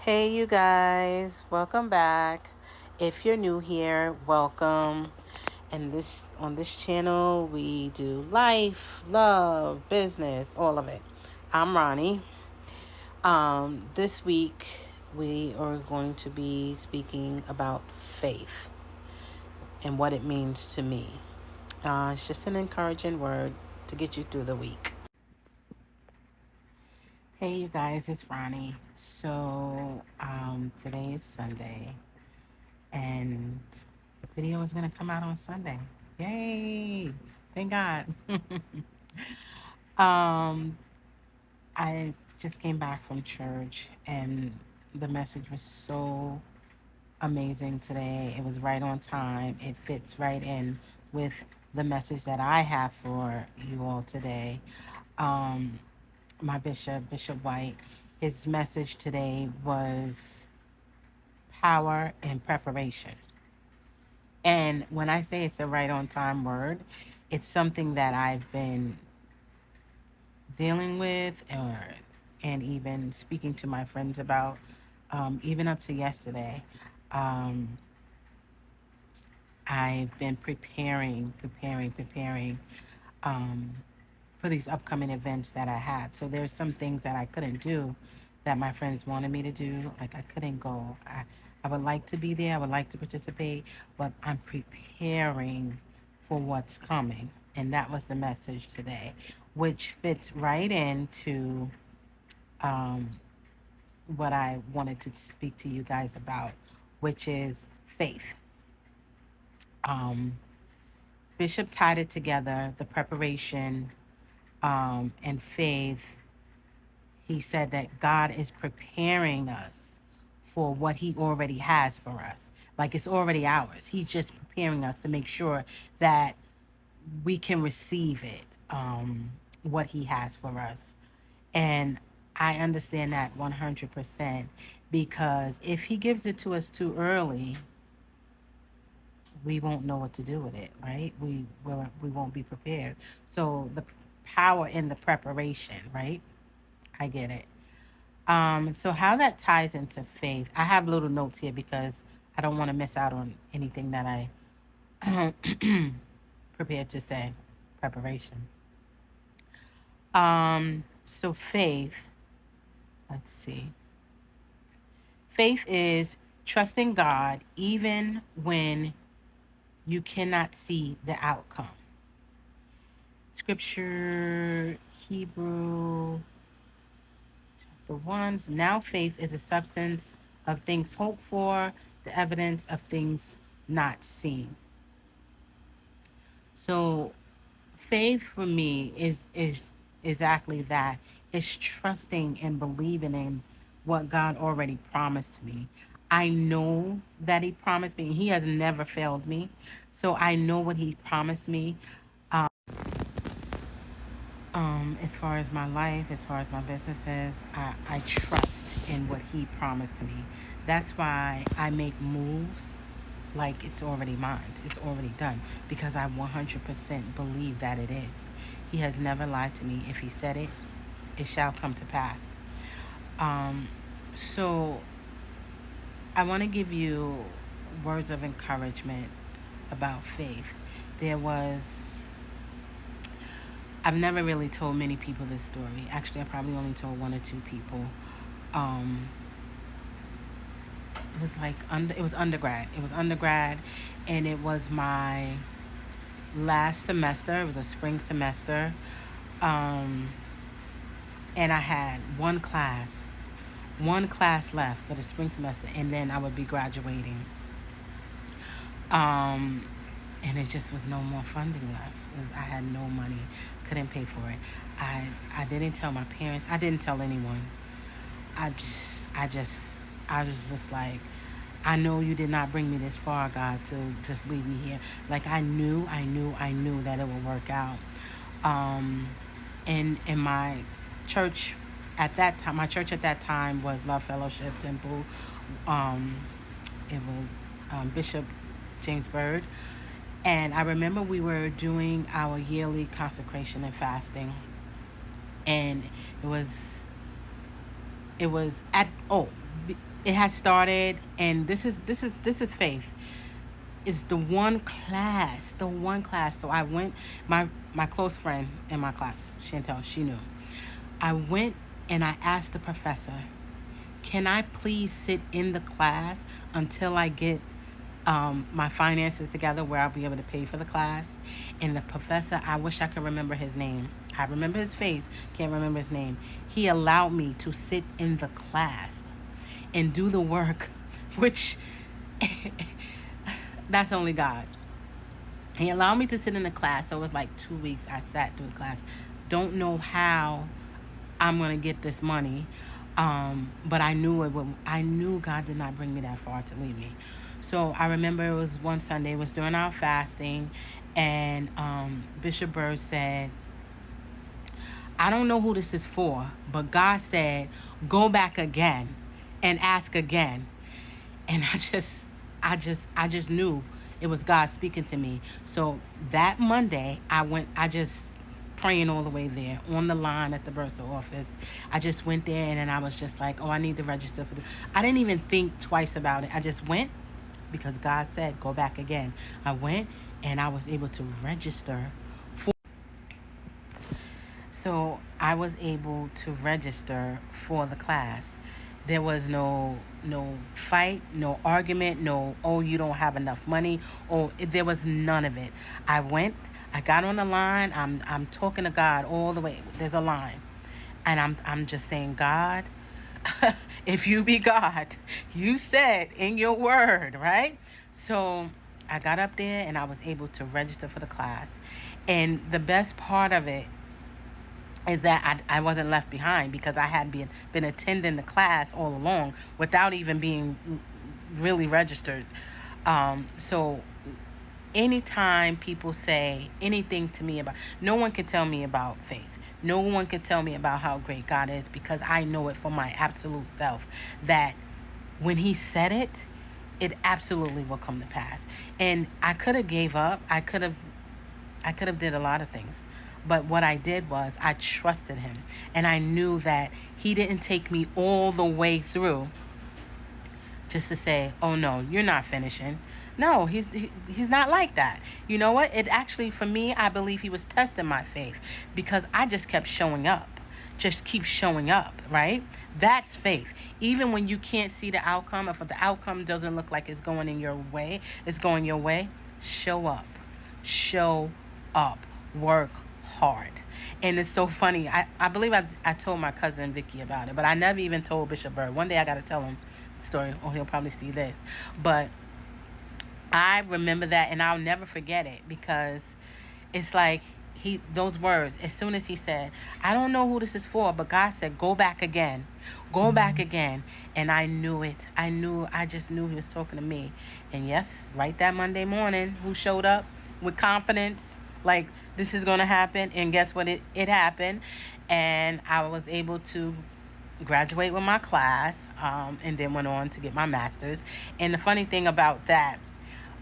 Hey, you guys, welcome back. If you're new here, welcome. And this on this channel, we do life, love, business, all of it. I'm Ronie. This week we are going to be speaking about faith and what it means to me. It's just an encouraging word to get you through the week. Hey, you guys, it's Ronnie. Today is Sunday, and the video is going to come out on Sunday. Yay! Thank God. um, I just came back from church, and the message was so amazing today. It was right on time. It fits right in with the message that I have for you all today. Um, my Bishop White, his message today was power and preparation. And when I say it's a right on time word, it's something that I've been dealing with and even speaking to my friends about, even up to yesterday. Um, I've been preparing um, for these upcoming events that I had. So there's some things that I couldn't do that my friends wanted me to do. Like I couldn't go. I would like to be there. I would like to participate, but I'm preparing for what's coming. And that was the message today, which fits right into um, what I wanted to speak to you guys about, which is faith. Um, Bishop tied it together, the preparation and faith. He said that God is preparing us for what he already has for us. Like it's already ours. He's just preparing us to make sure that we can receive it, what he has for us. And I understand that 100% because if he gives it to us too early, we won't know what to do with it, right? We won't be prepared. So the power in the preparation, right? I get it. So how that ties into faith, I have little notes here because I don't want to miss out on anything that I prepared to say. Preparation. So faith, let's see. Faith is trusting God even when you cannot see the outcome. Scripture, Hebrew, chapter 1. So now faith is the substance of things hoped for, the evidence of things not seen. So faith for me is exactly that. It's trusting and believing in what God already promised to me. I know that he promised me. He has never failed me. So I know what he promised me. As far as my life, as far as my businesses, I trust in what he promised to me. That's why I make moves like it's already mine. It's already done because I 100% believe that it is. He has never lied to me. If he said it, it shall come to pass. So I want to give you words of encouragement about faith. There was I've never really told many people this story. Actually, I probably only told one or two people. Um, it was like it was undergrad. It was undergrad, and it was my last semester. It was a spring semester, um, and I had one class left for the spring semester, and then I would be graduating. Um, and it just was no more funding left. I had no money, couldn't pay for it. I didn't tell my parents. I didn't tell anyone. I was just like, I know you did not bring me this far, God, to just leave me here. Like I knew that it would work out. Um, and in my church at that time, my church at that time was Love Fellowship Temple. Um, it was Bishop James Bird. And I remember we were doing our yearly consecration and fasting. And it was at it has started, and this is faith. It's the one class. So I went, my close friend in my class, Chantel, she knew. I went and I asked the professor, can I please sit in the class until I get my finances together where I'll be able to pay for the class? And the professor, I wish I could remember his name. I remember his face, can't remember his name. He allowed me to sit in the class and do the work, which that's only God. He allowed me to sit in the class. So it was like 2 weeks I sat through the class. Don't know how I'm gonna get this money. But I knew it would. I knew God did not bring me that far to leave me. So I remember it was one Sunday. It was during our fasting, and Bishop Bird said, "I don't know who this is for, but God said, go back again and ask again." And I just knew it was God speaking to me. So that Monday, I just praying all the way there on the line at the bursar office. I just went there, and then I was just like, oh, I need to register for the. I didn't even think twice about it. I just went because God said go back again. I went, and I was able to register. So I was able to register for the class. There was no fight, no argument, no, oh, you don't have enough money, or there was none of it. I went, I got on the line. I'm talking to God all the way. There's a line, and I'm just saying, God, if you be God, you said in your word, right? So I got up there and I was able to register for the class. And the best part of it is that I wasn't left behind because I had been attending the class all along without even being really registered. So anytime people say anything to me about, no one can tell me about faith. No one can tell me about how great God is, because I know it for my absolute self that when he said it, it absolutely will come to pass. And I could have gave up. I could have did a lot of things. But what I did was I trusted him, and I knew that he didn't take me all the way through just to say, "Oh no, you're not finishing." No, he's not like that. You know what? It actually, for me, I believe he was testing my faith because I just kept showing up. Just keep showing up, right? That's faith. Even when you can't see the outcome, if the outcome doesn't look like it's going your way, show up. Show up. Work hard. And it's so funny. I believe I told my cousin Vicky about it, but I never even told Bishop Bird. One day I got to tell him the story, or he'll probably see this. But I remember that, and I'll never forget it, because it's like those words, as soon as he said, I don't know who this is for, but God said, go back again. Go back again. And I knew it. I just knew he was talking to me. And yes, right that Monday morning, who showed up with confidence, like this is going to happen. And guess what? It happened. And I was able to graduate with my class, and then went on to get my master's. And the funny thing about that,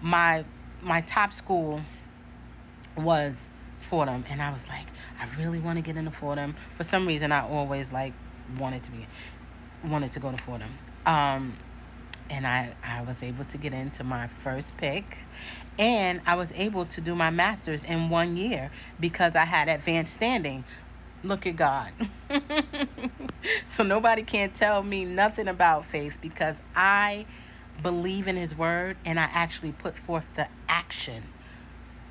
my top school was Fordham, and I was like, I really want to get into Fordham. For some reason, I always like wanted to be wanted to go to Fordham. And I was able to get into my first pick, and I was able to do my master's in 1 year because I had advanced standing. Look at God. So nobody can tell me nothing about faith, because I believe in his word, and I actually put forth the action.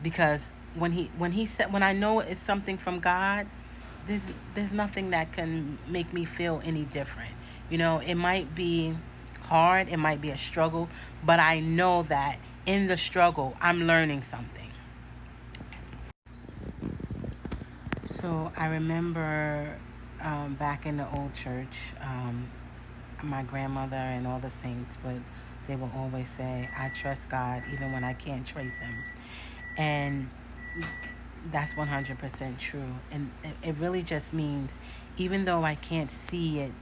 Because when he said, when I know it's something from God, there's nothing that can make me feel any different. It might be hard, it might be a struggle, but I know that in the struggle I'm learning something. So I remember, back in the old church, my grandmother and all the saints they will always say, I trust God even when I can't trace him. And that's 100% true. And it really just means, even though I can't see it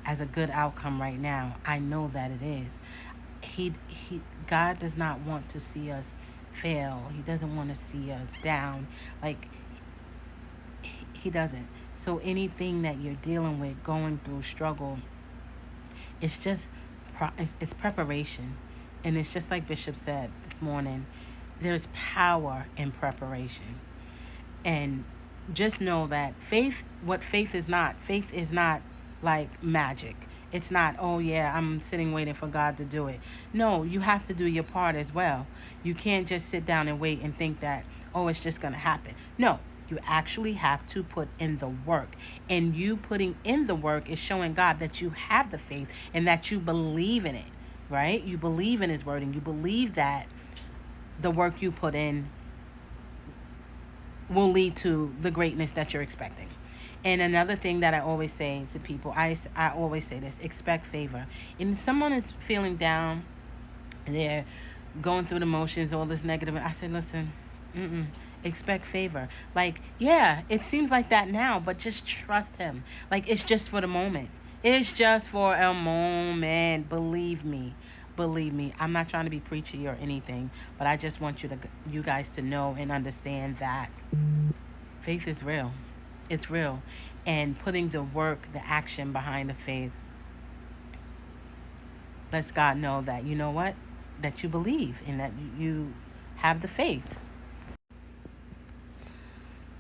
as a good outcome right now, I know that it is. God does not want to see us fail. He doesn't want to see us down. Like, he doesn't. So anything that you're dealing with, going through, struggle, It's just it's preparation. And it's just like Bishop said this morning, there's power in preparation. And just know that faith is not like magic. It's not, oh yeah, I'm sitting waiting for God to do it. No, you have to do your part as well. You can't just sit down and wait and think that, oh, it's just going to happen. No, you actually have to put in the work. And you putting in the work is showing God that you have the faith and that you believe in it, right? You believe in his word, and you believe that the work you put in will lead to the greatness that you're expecting. And another thing that I always say to people, I always say this: expect favor. And if someone is feeling down, and they're going through the motions, all this negative, I say, listen, expect favor. Like, yeah, it seems like that now, but just trust him. Like, it's just for the moment. It's just for a moment. Believe me. Believe me. I'm not trying to be preachy or anything, but I just want you guys to know and understand that faith is real. It's real. And putting the work, the action behind the faith lets God know that, you know what? That you believe and that you have the faith.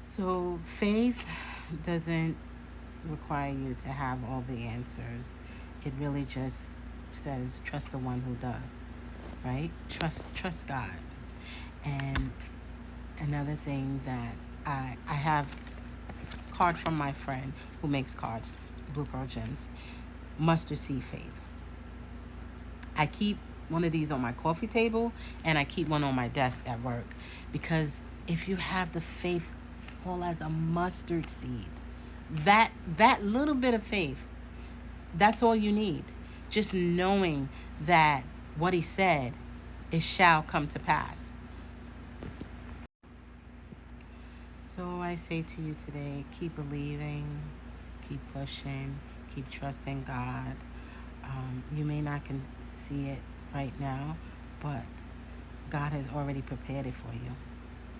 So faith doesn't require you to have all the answers. It really just says trust the one who does, right? Trust God. And another thing that I have card from my friend who makes cards, Blue Pearl Gems, mustard seed faith. I keep one of these on my coffee table, and I keep one on my desk at work, because if you have the faith small as a mustard seed, that little bit of faith, that's all you need. Just knowing that what he said, it shall come to pass. So I say to you today, keep believing, keep pushing, keep trusting God. You may not can see it right now, but God has already prepared it for you.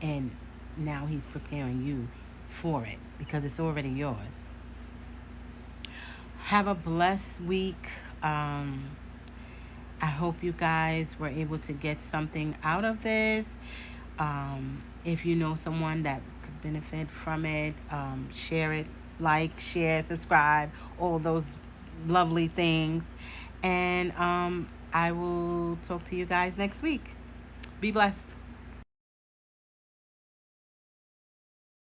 And now he's preparing you for it because it's already yours. Have a blessed week. I hope you guys were able to get something out of this. If you know someone that could benefit from it, share it, like, share, subscribe, all those lovely things. And I will talk to you guys next week. Be blessed.